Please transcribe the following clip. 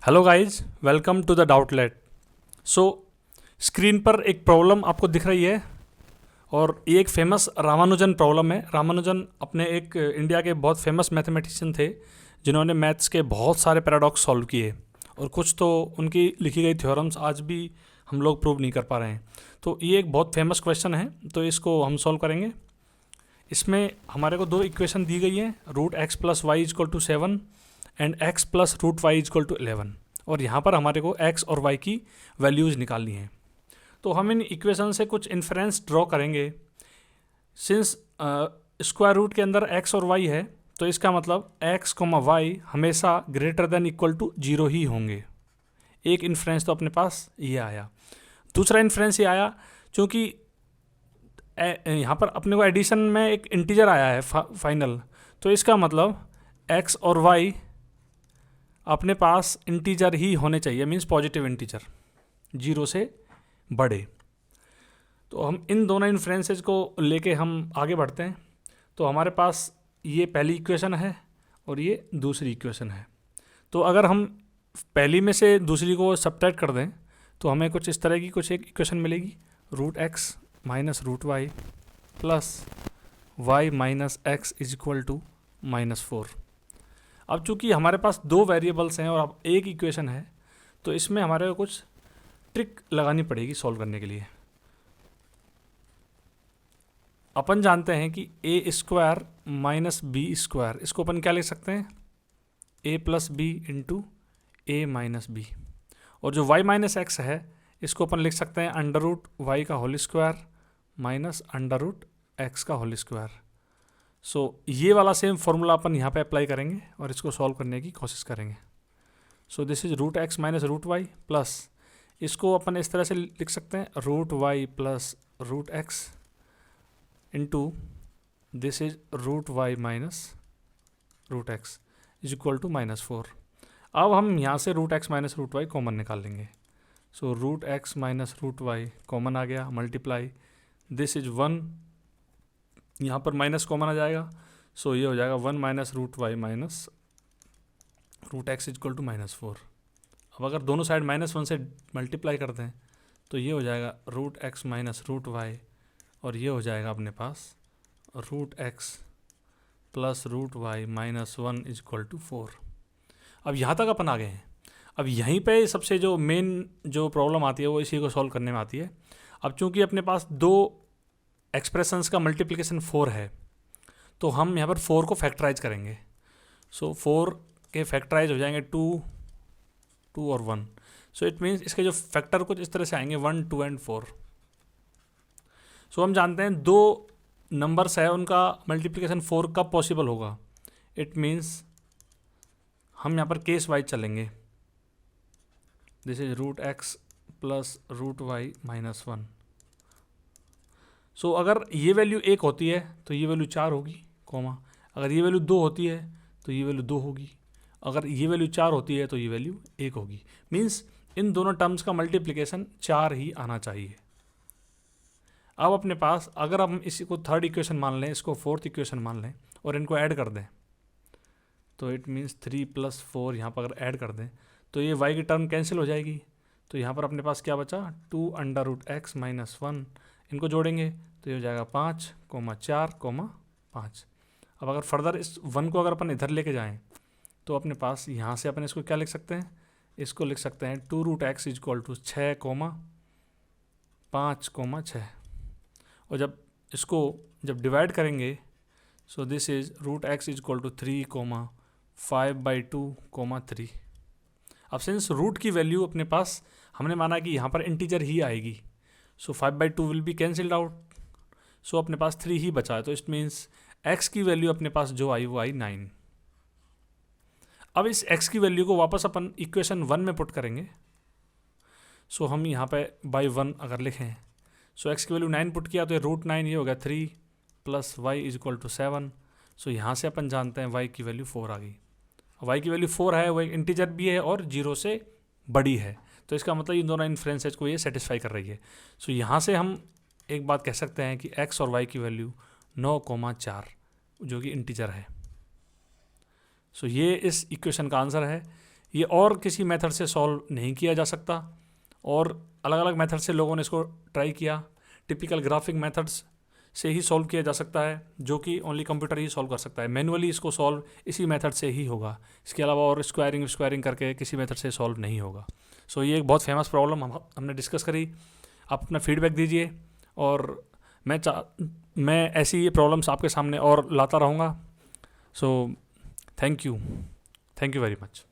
Hello guys, welcome to the Doubtlet. So screen पर एक problem आपको दिख रही है और ये एक फेमस रामानुजन प्रॉब्लम है। रामानुजन अपने एक इंडिया के बहुत फेमस मैथमेटिशियन थे जिन्होंने मैथ्स के बहुत सारे पैराडॉक्स सॉल्व किए और कुछ तो उनकी लिखी गई थ्योरम्स आज भी हम लोग प्रूव नहीं कर पा रहे हैं। तो ये एक बहुत फेमस क्वेश्चन है, तो इसको हम सॉल्व करेंगे। इसमें हमारे को दो इक्वेशन दी गई हैं, root x plus y is equal to 7 and x plus root y is equal to 11, और यहाँ पर हमारे को x और y की वैल्यूज़ निकालनी है। तो हम इन इक्वेशन से कुछ इन्फ्रेंस ड्रॉ करेंगे। सिंस स्क्वायर रूट के अंदर x और y है, तो इसका मतलब x, y हमेशा ग्रेटर देन इक्वल टू 0 ही होंगे। एक इन्फ्रेंस तो अपने पास ये आया। दूसरा इन्फ्रेंस ये आया, चूँकि यहाँ पर अपने को एडिशन में एक इंटीजर आया है फाइनल, तो इसका मतलब x और y अपने पास इंटीजर ही होने चाहिए, मीन्स पॉजिटिव इंटीजर, 0 से बड़े। तो हम इन दोनों इन्फ्रेंसेस को लेके हम आगे बढ़ते हैं। तो हमारे पास ये पहली इक्वेशन है और ये दूसरी इक्वेशन है। तो अगर हम पहली में से दूसरी को सब्ट्रैक्ट कर दें तो हमें कुछ इस तरह की कुछ एक इक्वेशन मिलेगी, root x minus root y plus y minus x is equal to -4। अब चूंकि हमारे पास दो वेरिएबल्स हैं और अब एक इक्वेशन है, तो इसमें हमारे को कुछ ट्रिक लगानी पड़ेगी सॉल्व करने के लिए। अपन जानते हैं कि ए स्क्वायर माइनस बी स्क्वायर, इसको अपन क्या लिख सकते हैं, ए प्लस बी इंटू ए माइनस बी। और जो वाई माइनस एक्स है इसको अपन लिख सकते हैं अंडर रूट वाई का whole square minus under root x का होल स्क्वायर। सो ये वाला सेम फॉर्मूला अपन यहाँ पे अप्लाई करेंगे और इसको सॉल्व करने की कोशिश करेंगे। So this is root x minus root y plus, इसको अपन इस तरह से लिख सकते हैं root y plus root x into this is root y minus root x is equal to -4। अब हम यहाँ से root x minus root y common निकाल लेंगे। So root x minus root y common आ गया, मल्टीप्लाई दिस इज 1, यहाँ पर माइनस कॉमन आ जाएगा। सो ये हो जाएगा 1 minus root y minus root x equal to -4। अब अगर दोनों साइड -1 से मल्टीप्लाई कर दें तो ये हो जाएगा root x minus root y, और ये हो जाएगा अपने पास root x plus root y -1 is equal to 4। अब यहाँ तक अपन आ गए हैं। अब यहीं पे सबसे जो मेन जो प्रॉब्लम आती है वो इसी को सॉल्व करने में आती है। अब चूंकि अपने पास दो एक्सप्रेशंस का मल्टीप्लिकेशन 4 है, तो हम यहाँ पर 4 को फैक्टराइज करेंगे। सो 4 के फैक्टराइज हो जाएंगे 2, 2 और 1। सो इट मीन्स इसके जो फैक्टर कुछ इस तरह से आएंगे 1, 2 एंड 4। सो हम जानते हैं दो नंबर्स है उनका मल्टीप्लिकेशन 4 कब पॉसिबल होगा। इट मीन्स हम यहाँ पर केस वाइज चलेंगे। This is root x plus root y -1। So अगर ये वैल्यू 1 होती है तो ये वैल्यू 4 होगी, कॉमा। अगर ये वैल्यू 2 होती है तो ये वैल्यू 2 होगी। अगर ये वैल्यू 4 होती है तो ये वैल्यू 1 होगी। मीन्स इन दोनों टर्म्स का मल्टीप्लिकेशन 4 ही आना चाहिए। अब अपने पास अगर हम इसी को थर्ड इक्वेशन मान लें, इसको फोर्थ इक्वेशन मान लें और इनको ऐड कर दें, तो इट मीन्स 3 + 4 यहाँ पर अगर ऐड कर दें तो ये y की टर्म कैंसिल हो जाएगी। तो यहाँ पर अपने पास क्या बचा, 2 अंडर रूट एक्स माइनस 1। इनको जोड़ेंगे तो ये हो जाएगा 5, 4, 5। अब अगर फर्दर इस 1 को अगर अपन इधर लेके जाएं तो अपने पास यहाँ से अपन इसको क्या लिख सकते हैं, इसको लिख सकते हैं 2 root x is equal to 6, 5, 6। और जब इसको डिवाइड करेंगे, so this is root x is equal to 3, 5/2, 3। अब सिंस रूट की वैल्यू अपने पास हमने माना कि यहाँ पर इंटीजर ही आएगी, सो 5/2 विल बी कैंसिल्ड आउट। सो अपने पास 3 ही बचा है, तो इट मीन्स x की वैल्यू अपने पास जो आई वो आई 9। अब इस x की वैल्यू को वापस अपन इक्वेशन 1 में पुट करेंगे। सो हम यहाँ पे बाई 1 अगर लिखें, सो x की वैल्यू 9 पुट किया तो ये रूट 9, ये हो गया 3 plus y is equal to 7। So यहाँ से अपन जानते हैं y की वैल्यू 4 आ गई। y की वैल्यू 4 है, वो एक इंटीजर भी है और 0 से बड़ी है, तो इसका मतलब इन दोनों इन्फ्रेंसेज को ये सेटिस्फाई कर रही है। सो यहाँ से हम एक बात कह सकते हैं कि x और y की वैल्यू 9, 4 जो कि इंटीजर है। सो ये इस इक्वेशन का आंसर है। ये और किसी मेथड से सॉल्व नहीं किया जा सकता, और अलग अलग मेथड से लोगों ने इसको ट्राई किया। टिपिकल ग्राफिक मेथड्स से ही सॉल्व किया जा सकता है, जो कि ओनली कंप्यूटर ही सॉल्व कर सकता है। मैनुअली इसको सॉल्व इसी मेथड से ही होगा, इसके अलावा और स्क्वायरिंग करके किसी मेथड से सॉल्व नहीं होगा। सो ये एक बहुत फेमस प्रॉब्लम हमने डिस्कस करी। आप अपना फीडबैक दीजिए, और मैं ऐसी ये प्रॉब्लम्स आपके सामने और लाता रहूँगा। So thank you very much.